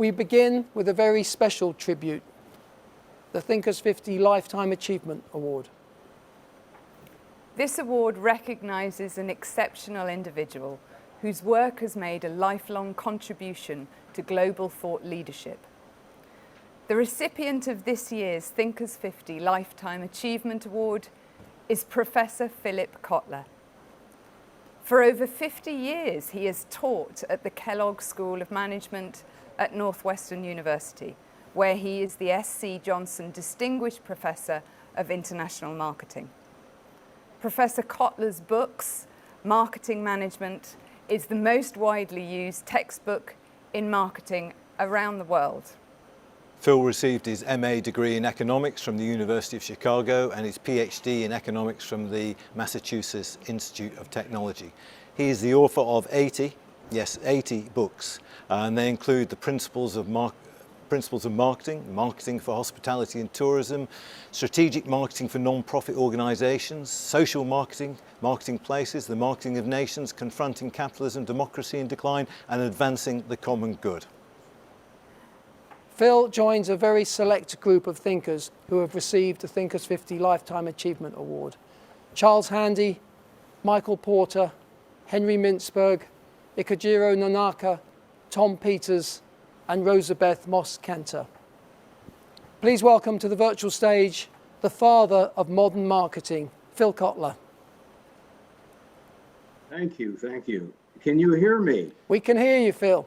we begin with a very special tribute, the Thinkers50 Lifetime Achievement Award. This award recognises an exceptional individual whose work has made a lifelong contribution to global thought leadership. The recipient of this year's Thinkers50 Lifetime Achievement Award is Professor Philip Kotler. For over 50 years, he has taught at the Kellogg School of Management at Northwestern University, where he is the S.C. Johnson Distinguished Professor of International Marketing. Professor Kotler's books, Marketing Management, is the most widely used textbook in marketing around the world. Phil received his MA degree in economics from the University of Chicago and his PhD in economics from the Massachusetts Institute of Technology. He is the author of 80 books, and they include the principles of marketing, marketing for hospitality and tourism, strategic marketing for non-profit organizations, social marketing, marketing places, the marketing of nations, confronting capitalism, democracy in decline, and advancing the common good. Phil joins a very select group of thinkers who have received the Thinkers50 Lifetime Achievement Award. Charles Handy, Michael Porter, Henry Mintzberg, Ikejiro Nonaka, Tom Peters, and Rosabeth Moss-Cantor. Please welcome to the virtual stage the father of modern marketing, Phil Kotler. Thank you, thank you. Can you hear me? We can hear you, Phil.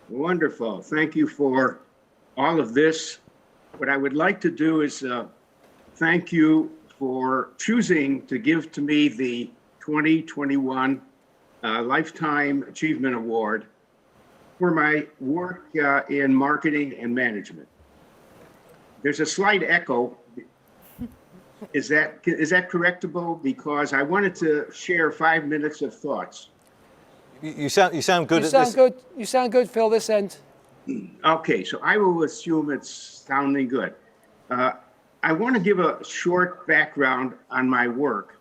Wonderful. Thank you for all of this. What I would like to do is thank you for choosing to give to me the 2021 Lifetime Achievement Award for my work in marketing and management. There's a slight echo. Is that correctable? Because I wanted to share 5 minutes of thoughts. You sound good. You sound good, Phil, this end. Okay, so I will assume it's sounding good. I want to give a short background on my work.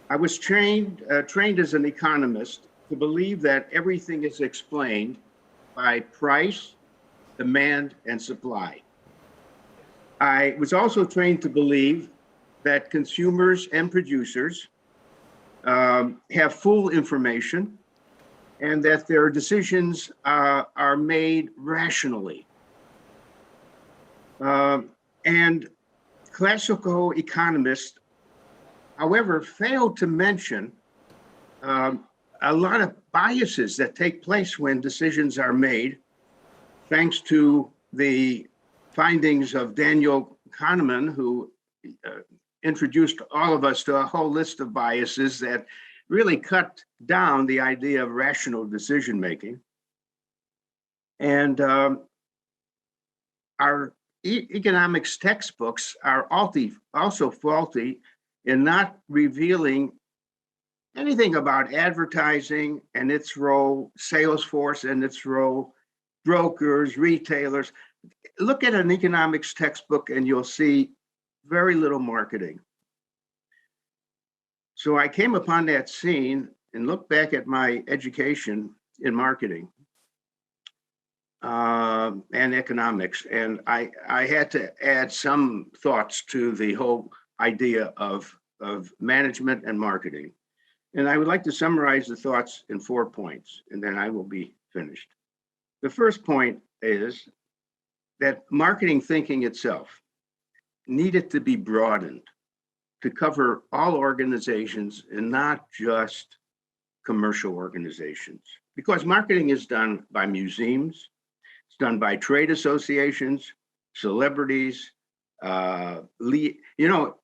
I was trained as an economist to believe that everything is explained by price, demand, and supply. I was also trained to believe that consumers and producers have full information and that their decisions are made rationally. And classical economists, however, failed to mention a lot of biases that take place when decisions are made, thanks to the findings of Daniel Kahneman, who introduced all of us to a whole list of biases that really cut down the idea of rational decision making. And our economics textbooks are also faulty in not revealing anything about advertising and its role, sales force and its role, brokers, retailers. Look at an economics textbook and you'll see very little marketing. So I came upon that scene and looked back at my education in marketing and economics, and I had to add some thoughts to the whole idea of management and marketing. And I would like to summarize the thoughts in 4 points, and then I will be finished. The first point is that marketing thinking itself needed to be broadened to cover all organizations and not just commercial organizations. Because marketing is done by museums, it's done by trade associations, celebrities,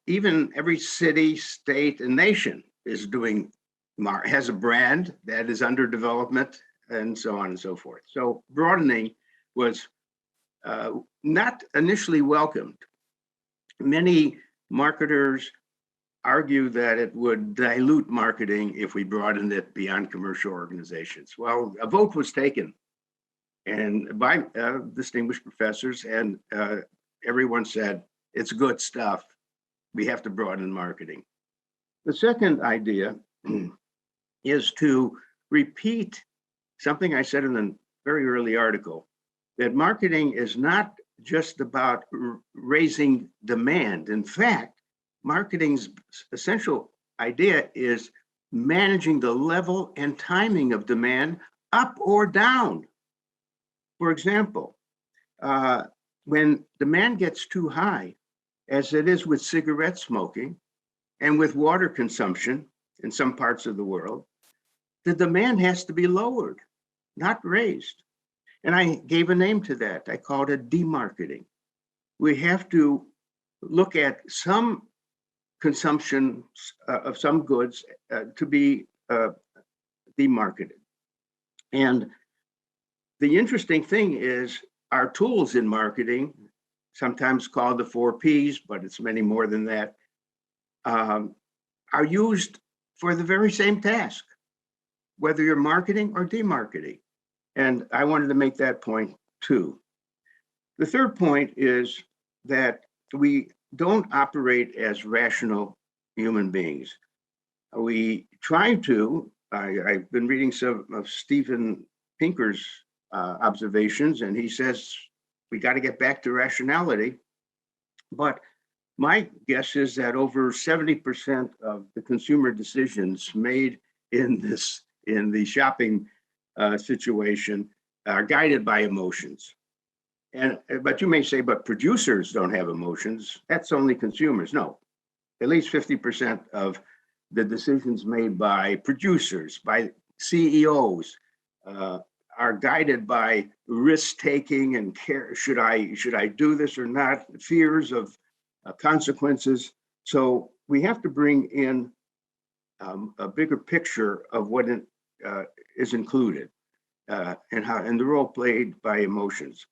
even every city, state, and nation is has a brand that is under development, and so on and so forth. So broadening was not initially welcomed. Many marketers argue that it would dilute marketing if we broadened it beyond commercial organizations. Well, a vote was taken and by distinguished professors, and everyone said, it's good stuff. We have to broaden marketing. The second idea is to repeat something I said in a very early article. that marketing is not just about raising demand. In fact, marketing's essential idea is managing the level and timing of demand up or down. For example, when demand gets too high, as it is with cigarette smoking and with water consumption in some parts of the world, the demand has to be lowered, not raised. And I gave a name to that. I called it demarketing. We have to look at some consumption of some goods to be demarketed. And the interesting thing is our tools in marketing, sometimes called the 4 Ps, but it's many more than that, are used for the very same task, whether you're marketing or demarketing. And I wanted to make that point too. The third point is that we don't operate as rational human beings. We try to. I've been reading some of Steven Pinker's observations, and he says we got to get back to rationality. But my guess is that over 70% of the consumer decisions made in the shopping situation are guided by emotions. But you may say, but producers don't have emotions. That's only consumers. No, at least 50% of the decisions made by producers, by CEOs, are guided by risk taking and care. Should I do this or not? Fears of consequences. So we have to bring in a bigger picture of what is included and the role played by emotions.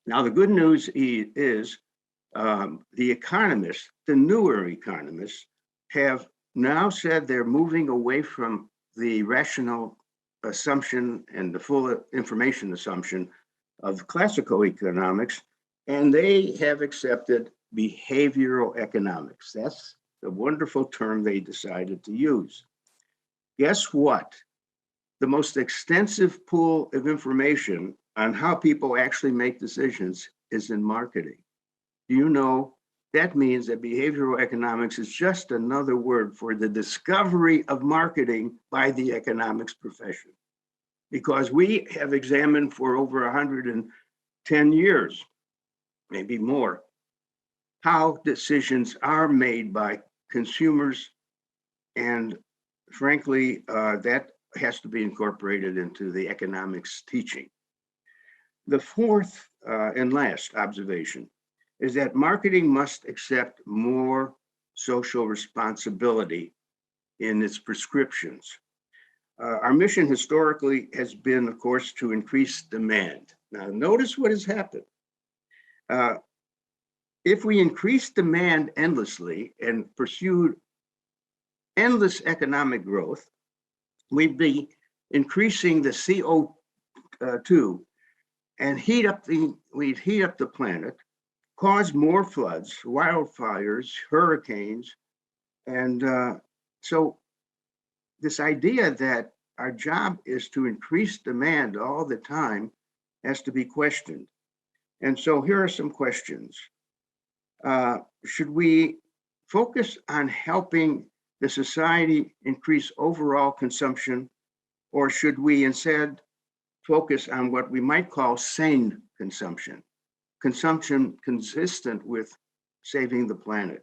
Now, the good news is the economists, the newer economists, have now said they're moving away from the rational assumption and the full information assumption of classical economics, and they have accepted behavioral economics. That's the wonderful term they decided to use. Guess what? The most extensive pool of information on how people actually make decisions is in marketing. Do you know that means that behavioral economics is just another word for the discovery of marketing by the economics profession? Because we have examined for over 110 years, maybe more, how decisions are made by consumers. And frankly, that has to be incorporated into the economics teaching. The fourth and last observation is that marketing must accept more social responsibility in its prescriptions. Our mission historically has been, of course, to increase demand. Now, notice what has happened. If we increase demand endlessly and pursued endless economic growth, we'd be increasing the CO2 and we'd heat up the planet, cause more floods, wildfires, hurricanes. And so this idea that our job is to increase demand all the time has to be questioned. And so here are some questions. Should we focus on helping the society increase overall consumption, or should we instead focus on what we might call sane consumption consistent with saving the planet?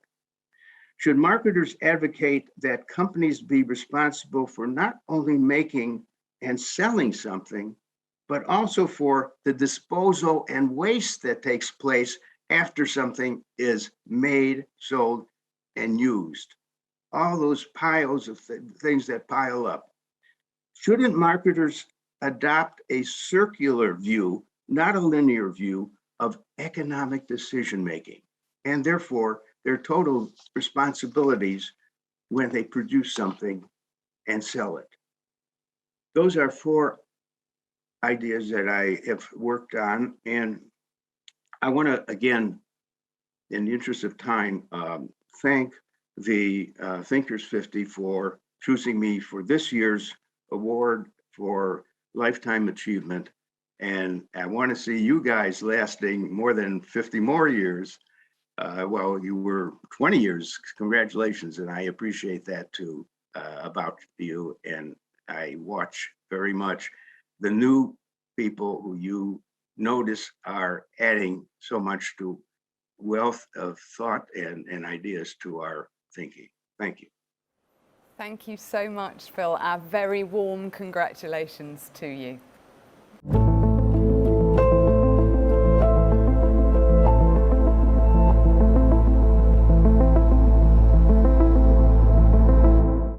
Should marketers advocate that companies be responsible for not only making and selling something, but also for the disposal and waste that takes place after something is made, sold, and used? All those piles of things that pile up. Shouldn't marketers adopt a circular view, not a linear view, of economic decision-making, and therefore their total responsibilities when they produce something and sell it? Those are 4 ideas that I have worked on, and I want to, again, in the interest of time, thank the Thinkers50 for choosing me for this year's award for Lifetime Achievement. And I want to see you guys lasting more than 50 more years. Well, you were 20 years. Congratulations. And I appreciate that too, about you. And I watch very much the new people who you notice are adding so much to wealth of thought and ideas to our thinking. Thank you. Thank you so much, Phil. Our very warm congratulations to you.